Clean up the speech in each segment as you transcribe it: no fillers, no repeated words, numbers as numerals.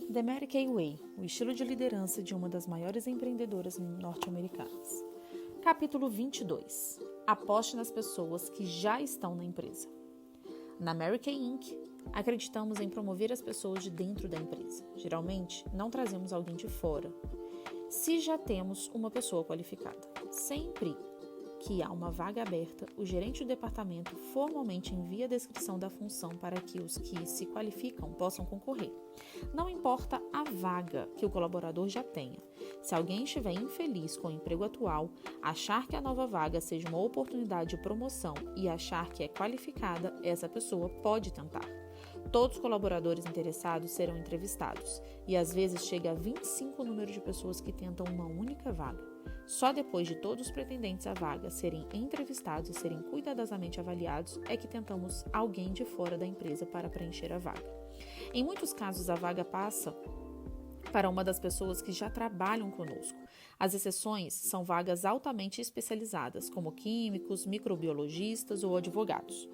The Mary Kay Way, o estilo de liderança de uma das maiores empreendedoras norte-americanas. Capítulo 22. Aposte nas pessoas que já estão na empresa. Na Mary Kay Inc., acreditamos em promover as pessoas de dentro da empresa. Geralmente, não trazemos alguém de fora, se já temos uma pessoa qualificada. Sempre que há uma vaga aberta, o gerente do departamento formalmente envia a descrição da função para que os que se qualificam possam concorrer. Não importa a vaga que o colaborador já tenha. Se alguém estiver infeliz com o emprego atual, achar que a nova vaga seja uma oportunidade de promoção e achar que é qualificada, essa pessoa pode tentar. Todos os colaboradores interessados serão entrevistados e às vezes chega a 25 o número de pessoas que tentam uma única vaga. Só depois de todos os pretendentes à vaga serem entrevistados e serem cuidadosamente avaliados é que tentamos alguém de fora da empresa para preencher a vaga. Em muitos casos, a vaga passa para uma das pessoas que já trabalham conosco. As exceções são vagas altamente especializadas, como químicos, microbiologistas ou advogados.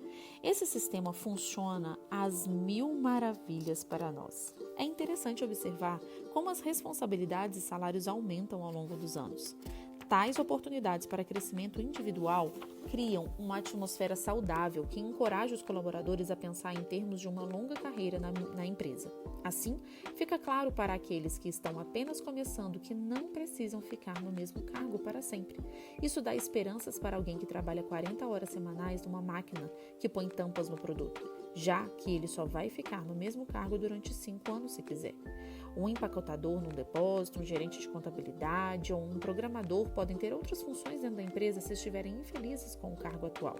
Esse sistema funciona às mil maravilhas para nós. É interessante observar como as responsabilidades e salários aumentam ao longo dos anos. Tais oportunidades para crescimento individual criam uma atmosfera saudável que encoraja os colaboradores a pensar em termos de uma longa carreira na empresa. Assim, fica claro para aqueles que estão apenas começando que não precisam ficar no mesmo cargo para sempre. Isso dá esperanças para alguém que trabalha 40 horas semanais numa máquina que põe tampas no produto, já que ele só vai ficar no mesmo cargo durante 5 anos se quiser. Um empacotador num depósito, um gerente de contabilidade ou um programador podem ter outras funções dentro da empresa se estiverem infelizes com o cargo atual.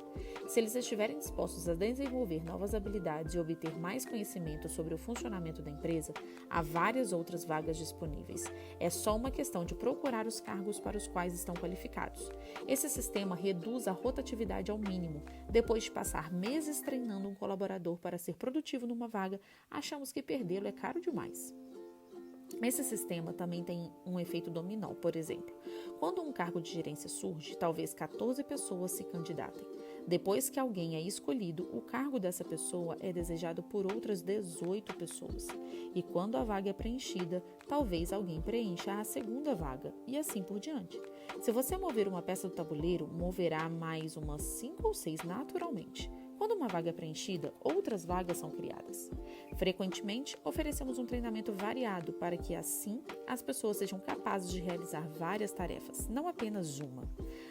Se eles estiverem dispostos a desenvolver novas habilidades e obter mais conhecimento sobre o funcionamento da empresa, há várias outras vagas disponíveis. É só uma questão de procurar os cargos para os quais estão qualificados. Esse sistema reduz a rotatividade ao mínimo. Depois de passar meses treinando um colaborador para ser produtivo numa vaga, achamos que perdê-lo é caro demais. Esse sistema também tem um efeito dominó, por exemplo. Quando um cargo de gerência surge, talvez 14 pessoas se candidatem. Depois que alguém é escolhido, o cargo dessa pessoa é desejado por outras 18 pessoas. E quando a vaga é preenchida, talvez alguém preencha a segunda vaga, e assim por diante. Se você mover uma peça do tabuleiro, moverá mais umas 5 ou 6 naturalmente. Quando uma vaga é preenchida, outras vagas são criadas. Frequentemente, oferecemos um treinamento variado para que, assim, as pessoas sejam capazes de realizar várias tarefas, não apenas uma.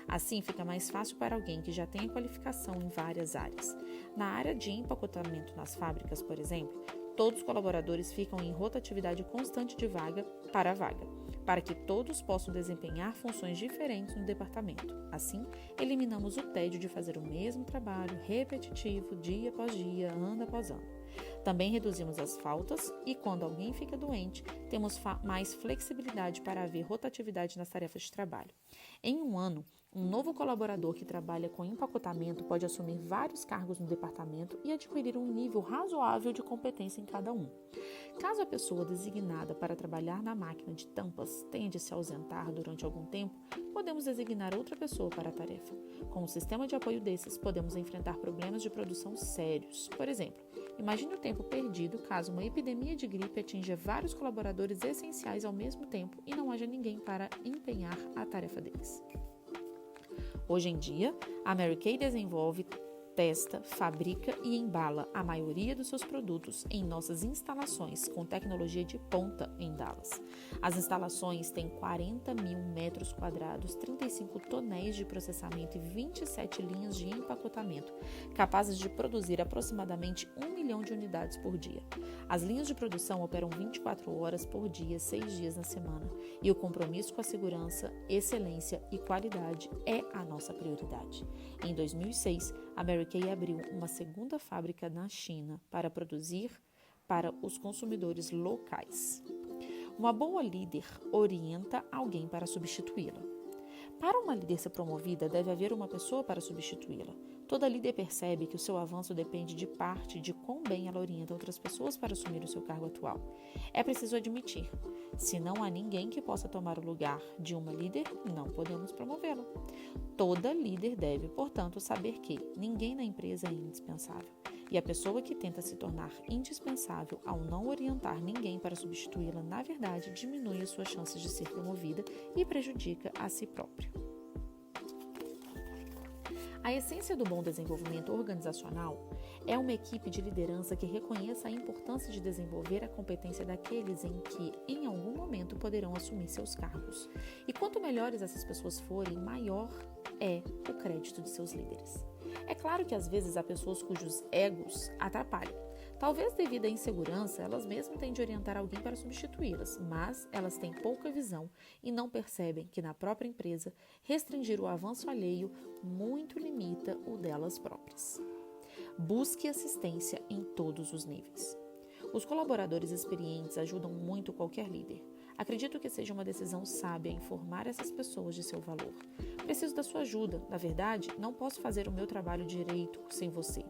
Assim, fica mais fácil para alguém que já tem a qualificação em várias áreas. Na área de empacotamento nas fábricas, por exemplo, todos os colaboradores ficam em rotatividade constante de vaga para vaga, para que todos possam desempenhar funções diferentes no departamento. Assim, eliminamos o tédio de fazer o mesmo trabalho repetitivo dia após dia, ano após ano. Também reduzimos as faltas e, quando alguém fica doente, temos mais flexibilidade para haver rotatividade nas tarefas de trabalho. Em um ano, um novo colaborador que trabalha com empacotamento pode assumir vários cargos no departamento e adquirir um nível razoável de competência em cada um. Caso a pessoa designada para trabalhar na máquina de tampas tenha de se ausentar durante algum tempo, podemos designar outra pessoa para a tarefa. Com um sistema de apoio desses, podemos enfrentar problemas de produção sérios. Por exemplo, imagine o tempo perdido caso uma epidemia de gripe atinja vários colaboradores essenciais ao mesmo tempo e não haja ninguém para empenhar a tarefa deles. Hoje em dia, a Mary Kay desenvolve, testa, fabrica e embala a maioria dos seus produtos em nossas instalações com tecnologia de ponta em Dallas. As instalações têm 40 mil metros quadrados, 35 tonéis de processamento e 27 linhas de empacotamento, capazes de produzir aproximadamente 1 milhão de unidades por dia. As linhas de produção operam 24 horas por dia, 6 dias na semana, e o compromisso com a segurança, excelência e qualidade é a nossa prioridade. Em 2006, a Mary Kay abriu uma segunda fábrica na China para produzir para os consumidores locais. Uma boa líder orienta alguém para substituí-la. Para uma líder ser promovida, deve haver uma pessoa para substituí-la. Toda líder percebe que o seu avanço depende de parte de quão bem ela orienta outras pessoas para assumir o seu cargo atual. É preciso admitir, se não há ninguém que possa tomar o lugar de uma líder, não podemos promovê-la. Toda líder deve, portanto, saber que ninguém na empresa é indispensável. E a pessoa que tenta se tornar indispensável ao não orientar ninguém para substituí-la, na verdade, diminui as suas chances de ser promovida e prejudica a si próprio. A essência do bom desenvolvimento organizacional é uma equipe de liderança que reconheça a importância de desenvolver a competência daqueles em que, em algum momento, poderão assumir seus cargos. E quanto melhores essas pessoas forem, maior é o crédito de seus líderes. É claro que às vezes há pessoas cujos egos atrapalham. Talvez devido à insegurança, elas mesmas têm de orientar alguém para substituí-las, mas elas têm pouca visão e não percebem que na própria empresa, restringir o avanço alheio muito limita o delas próprias. Busque assistência em todos os níveis. Os colaboradores experientes ajudam muito qualquer líder. Acredito que seja uma decisão sábia informar essas pessoas de seu valor. Preciso da sua ajuda. Na verdade, não posso fazer o meu trabalho direito sem você.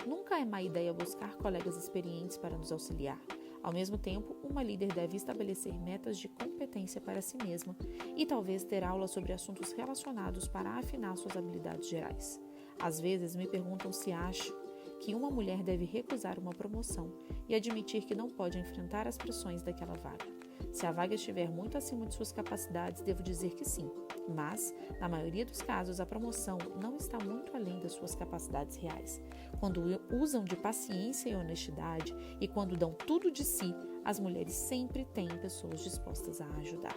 Nunca é má ideia buscar colegas experientes para nos auxiliar. Ao mesmo tempo, uma líder deve estabelecer metas de competência para si mesma e talvez ter aulas sobre assuntos relacionados para afinar suas habilidades gerais. Às vezes me perguntam se acho que uma mulher deve recusar uma promoção e admitir que não pode enfrentar as pressões daquela vaga. Se a vaga estiver muito acima de suas capacidades, devo dizer que sim. Mas, na maioria dos casos, a promoção não está muito além das suas capacidades reais. Quando usam de paciência e honestidade e quando dão tudo de si, as mulheres sempre têm pessoas dispostas a ajudar.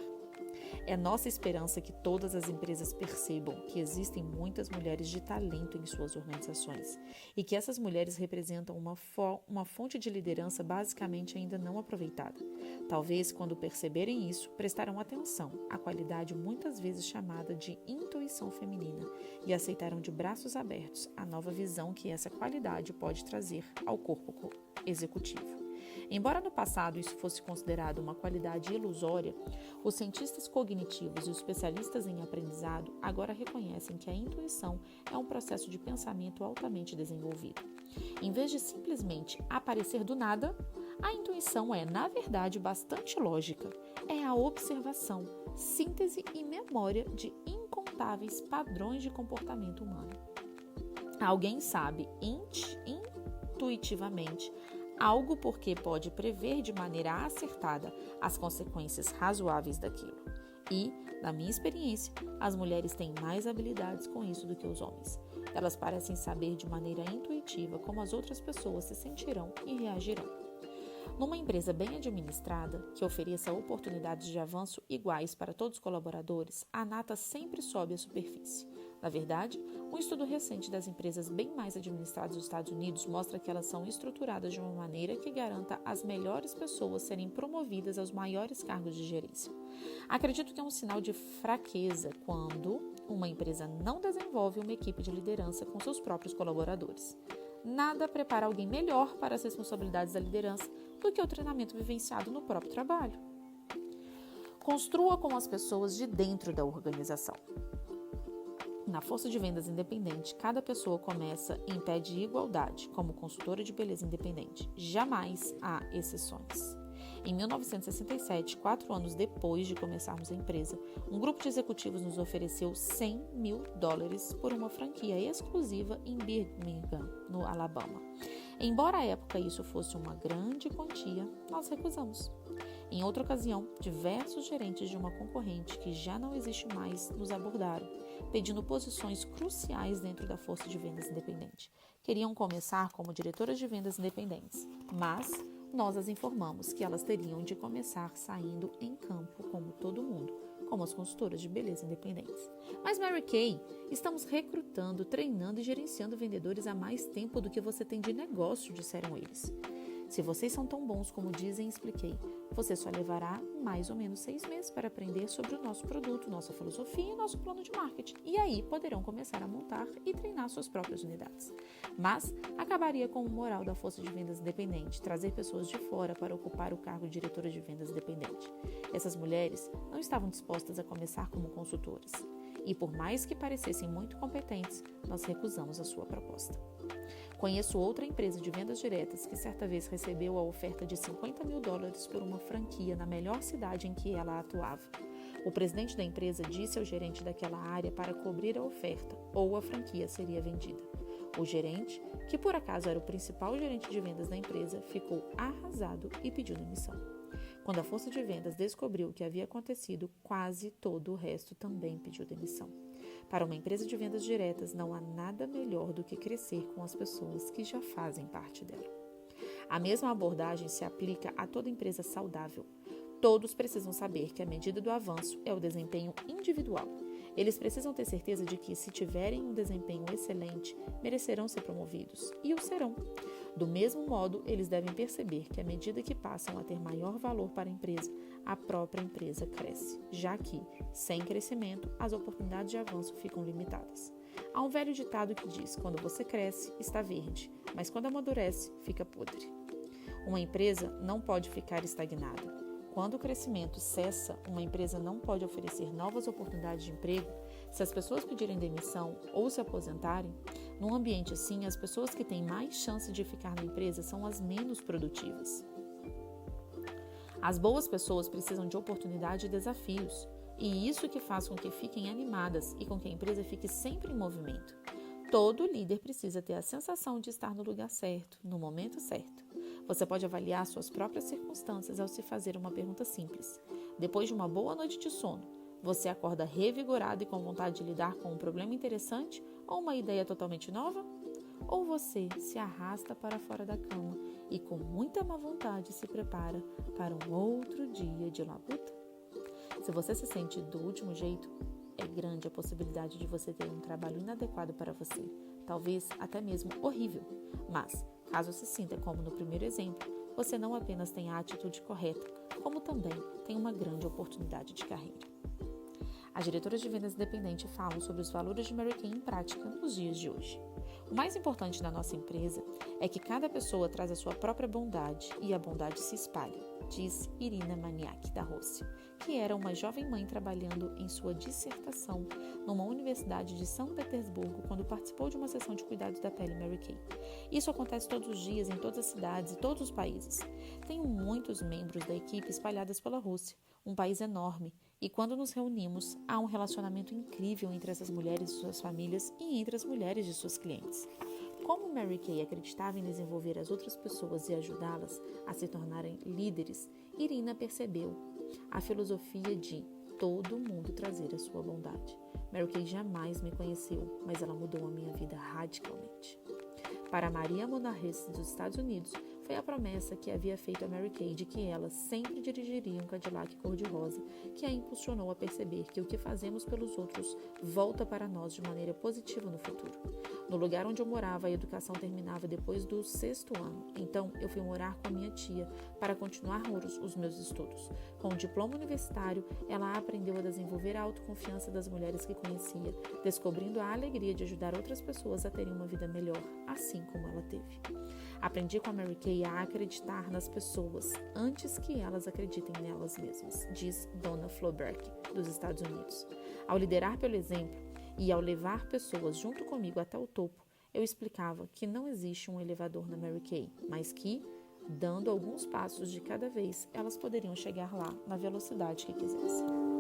É nossa esperança que todas as empresas percebam que existem muitas mulheres de talento em suas organizações e que essas mulheres representam uma fonte de liderança basicamente ainda não aproveitada. Talvez, quando perceberem isso, prestarão atenção à qualidade muitas vezes chamada de intuição feminina e aceitarão de braços abertos a nova visão que essa qualidade pode trazer ao corpo executivo. Embora no passado isso fosse considerado uma qualidade ilusória, os cientistas cognitivos e os especialistas em aprendizado agora reconhecem que a intuição é um processo de pensamento altamente desenvolvido. Em vez de simplesmente aparecer do nada, a intuição é, na verdade, bastante lógica. É a observação, síntese e memória de incontáveis padrões de comportamento humano. Alguém sabe intuitivamente algo porque pode prever de maneira acertada as consequências razoáveis daquilo. E, na minha experiência, as mulheres têm mais habilidades com isso do que os homens. Elas parecem saber de maneira intuitiva como as outras pessoas se sentirão e reagirão. Numa empresa bem administrada, que ofereça oportunidades de avanço iguais para todos os colaboradores, a nata sempre sobe à superfície. Na verdade, um estudo recente das empresas bem mais administradas dos Estados Unidos mostra que elas são estruturadas de uma maneira que garanta as melhores pessoas serem promovidas aos maiores cargos de gerência. Acredito que é um sinal de fraqueza quando uma empresa não desenvolve uma equipe de liderança com seus próprios colaboradores. Nada prepara alguém melhor para as responsabilidades da liderança do que o treinamento vivenciado no próprio trabalho. Construa com as pessoas de dentro da organização. Na força de vendas independente, cada pessoa começa em pé de igualdade, como consultora de beleza independente. Jamais há exceções. Em 1967, 4 anos depois de começarmos a empresa, um grupo de executivos nos ofereceu $100 mil por uma franquia exclusiva em Birmingham, no Alabama. Embora à época isso fosse uma grande quantia, nós recusamos. Em outra ocasião, diversos gerentes de uma concorrente que já não existe mais nos abordaram, pedindo posições cruciais dentro da força de vendas independente. Queriam começar como diretoras de vendas independentes, mas nós as informamos que elas teriam de começar saindo em campo como todo mundo, como as consultoras de beleza independentes. Mas Mary Kay, estamos recrutando, treinando e gerenciando vendedores há mais tempo do que você tem de negócio, disseram eles. Se vocês são tão bons como dizem, expliquei, você só levará mais ou menos 6 meses para aprender sobre o nosso produto, nossa filosofia e nosso plano de marketing. E aí poderão começar a montar e treinar suas próprias unidades. Mas acabaria com o moral da força de vendas independente, trazer pessoas de fora para ocupar o cargo de diretora de vendas independente. Essas mulheres não estavam dispostas a começar como consultoras. E por mais que parecessem muito competentes, nós recusamos a sua proposta. Conheço outra empresa de vendas diretas que certa vez recebeu a oferta de $50 mil por uma franquia na melhor cidade em que ela atuava. O presidente da empresa disse ao gerente daquela área para cobrir a oferta ou a franquia seria vendida. O gerente, que por acaso era o principal gerente de vendas da empresa, ficou arrasado e pediu demissão. Quando a força de vendas descobriu o que havia acontecido, quase todo o resto também pediu demissão. Para uma empresa de vendas diretas, não há nada melhor do que crescer com as pessoas que já fazem parte dela. A mesma abordagem se aplica a toda empresa saudável. Todos precisam saber que a medida do avanço é o desempenho individual. Eles precisam ter certeza de que, se tiverem um desempenho excelente, merecerão ser promovidos, e o serão. Do mesmo modo, eles devem perceber que, à medida que passam a ter maior valor para a empresa, a própria empresa cresce, já que, sem crescimento, as oportunidades de avanço ficam limitadas. Há um velho ditado que diz: quando você cresce, está verde, mas quando amadurece, fica podre. Uma empresa não pode ficar estagnada. Quando o crescimento cessa, uma empresa não pode oferecer novas oportunidades de emprego. Se as pessoas pedirem demissão ou se aposentarem, num ambiente assim, as pessoas que têm mais chance de ficar na empresa são as menos produtivas. As boas pessoas precisam de oportunidade e desafios, e isso que faz com que fiquem animadas e com que a empresa fique sempre em movimento. Todo líder precisa ter a sensação de estar no lugar certo, no momento certo. Você pode avaliar suas próprias circunstâncias ao se fazer uma pergunta simples. Depois de uma boa noite de sono, você acorda revigorado e com vontade de lidar com um problema interessante ou uma ideia totalmente nova? Ou você se arrasta para fora da cama e com muita má vontade se prepara para um outro dia de labuta? Se você se sente do último jeito, é grande a possibilidade de você ter um trabalho inadequado para você, talvez até mesmo horrível. Mas, caso se sinta como no primeiro exemplo, você não apenas tem a atitude correta, como também tem uma grande oportunidade de carreira. As diretoras de vendas independentes falam sobre os valores de Mary Kay em prática nos dias de hoje. O mais importante na nossa empresa é que cada pessoa traz a sua própria bondade e a bondade se espalha, diz Irina Maniak, da Rússia, que era uma jovem mãe trabalhando em sua dissertação numa universidade de São Petersburgo quando participou de uma sessão de cuidados da pele Mary Kay. Isso acontece todos os dias em todas as cidades e todos os países. Tenho muitos membros da equipe espalhados pela Rússia, um país enorme, e quando nos reunimos, há um relacionamento incrível entre essas mulheres e suas famílias e entre as mulheres de seus clientes. Como Mary Kay acreditava em desenvolver as outras pessoas e ajudá-las a se tornarem líderes, Irina percebeu a filosofia de todo mundo trazer a sua bondade. Mary Kay jamais me conheceu, mas ela mudou a minha vida radicalmente. Para Maria Monarres, dos Estados Unidos, foi a promessa que havia feito a Mary Kay de que ela sempre dirigiria um Cadillac cor-de-rosa, que a impulsionou a perceber que o que fazemos pelos outros volta para nós de maneira positiva no futuro. No lugar onde eu morava, a educação terminava depois do 6º ano, então eu fui morar com a minha tia para continuar os meus estudos. Com o diploma universitário, ela aprendeu a desenvolver a autoconfiança das mulheres que conhecia, descobrindo a alegria de ajudar outras pessoas a terem uma vida melhor, assim como ela teve. Aprendi com a Mary Kay a acreditar nas pessoas antes que elas acreditem nelas mesmas, diz Donna Floberg, dos Estados Unidos. Ao liderar pelo exemplo e ao levar pessoas junto comigo até o topo, eu explicava que não existe um elevador na Mary Kay, mas que, dando alguns passos de cada vez, elas poderiam chegar lá na velocidade que quisessem.